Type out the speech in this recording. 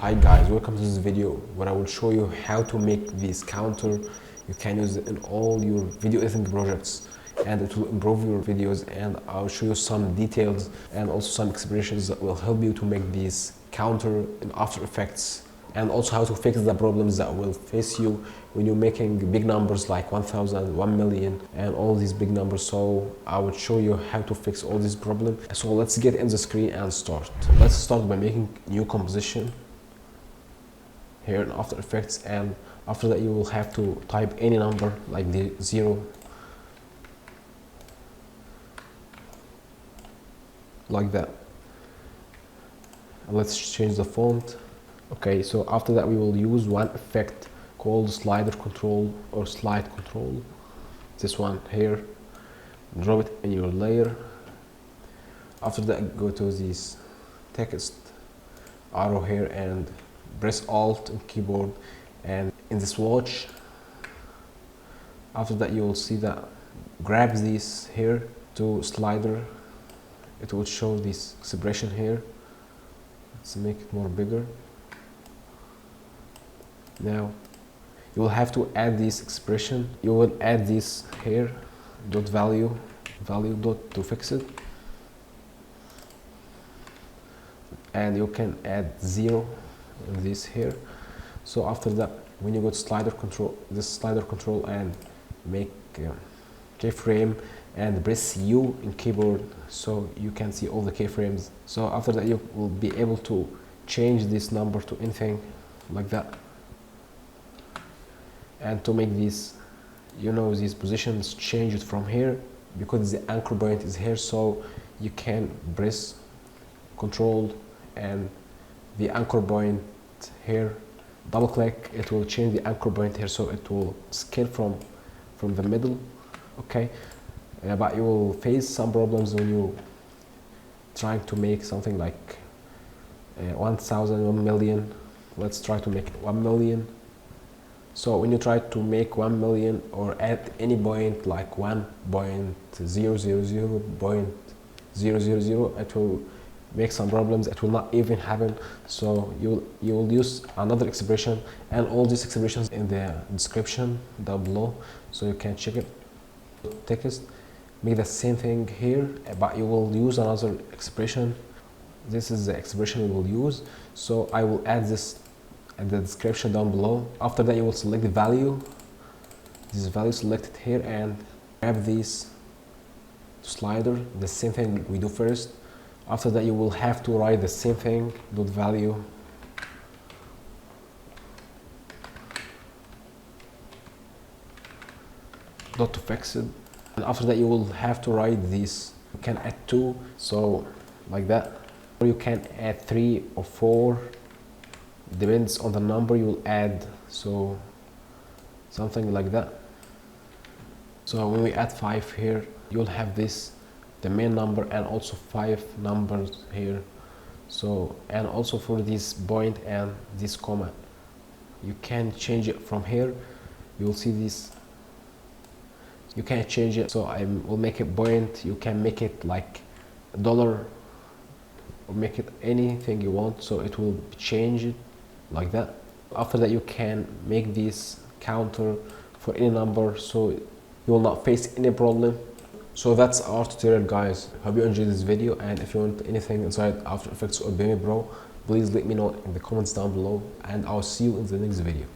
Hi guys, welcome to this video where I will show you how to make this counter. You can use it in all your video editing projects and it will improve your videos, and I'll show you some details and also some expressions that will help you to make this counter in After Effects, and also how to fix the problems that will face you when you're making big numbers like 1000, 1 million and all these big numbers. So I will show you how to fix all these problems. So let's get in the screen and start. Let's start by making new composition here in After Effects, and after that you will have to type any number like the 0 like that, and let's change the font. Okay, so after that we will use one effect called slider control or slide control, this one here. Drop it in your layer. After that go to this text arrow here and press Alt on keyboard, and in this watch, after that you will see that grab this here to slider. It will show this expression here. Let's make it more bigger. Now you will have to add this expression. You will add this here dot value dot to fix it, and you can add 0 in this here. So after that, when you go to slider control, this slider control, and make keyframe and press U in keyboard so you can see all the keyframes. So after that you will be able to change this number to anything like that. And to make this, these positions change it from here, because the anchor point is here, so you can press Control and the anchor point here, double click, it will change the anchor point here, so it will scale from the middle. Okay, but you will face some problems when you trying to make something like 1000, 1 million. Let's try to make 1 million. So when you try to make 1 million or at any point like 1.000.000, it will make some problems. It will not even happen. So you will use another expression, and all these expressions in the description down below, so you can check it. Text, make the same thing here, but you will use another expression. This is the expression we will use, so I will add this in the description down below. After that you will select the value, this value selected here, and grab this slider, the same thing we do first. After that you will have to write the same thing, dot value dot to fix it, and after that you will have to write this. You can add 2, so like that, or you can add 3 or 4, depends on the number you will add, so something like that. So when we add 5 here, you will have this, the main number, and also 5 numbers here. So, and also for this point and this comma, you can change it from here. You will see this, you can change it. So I will make a point, you can make it like $, or make it anything you want, so it will change it like that. After that you can make this counter for any number, so you will not face any problem. So that's our tutorial, guys. Hope you enjoyed this video, and if you want anything inside After Effects or Premiere Pro, please let me know in the comments down below, and I'll see you in the next video.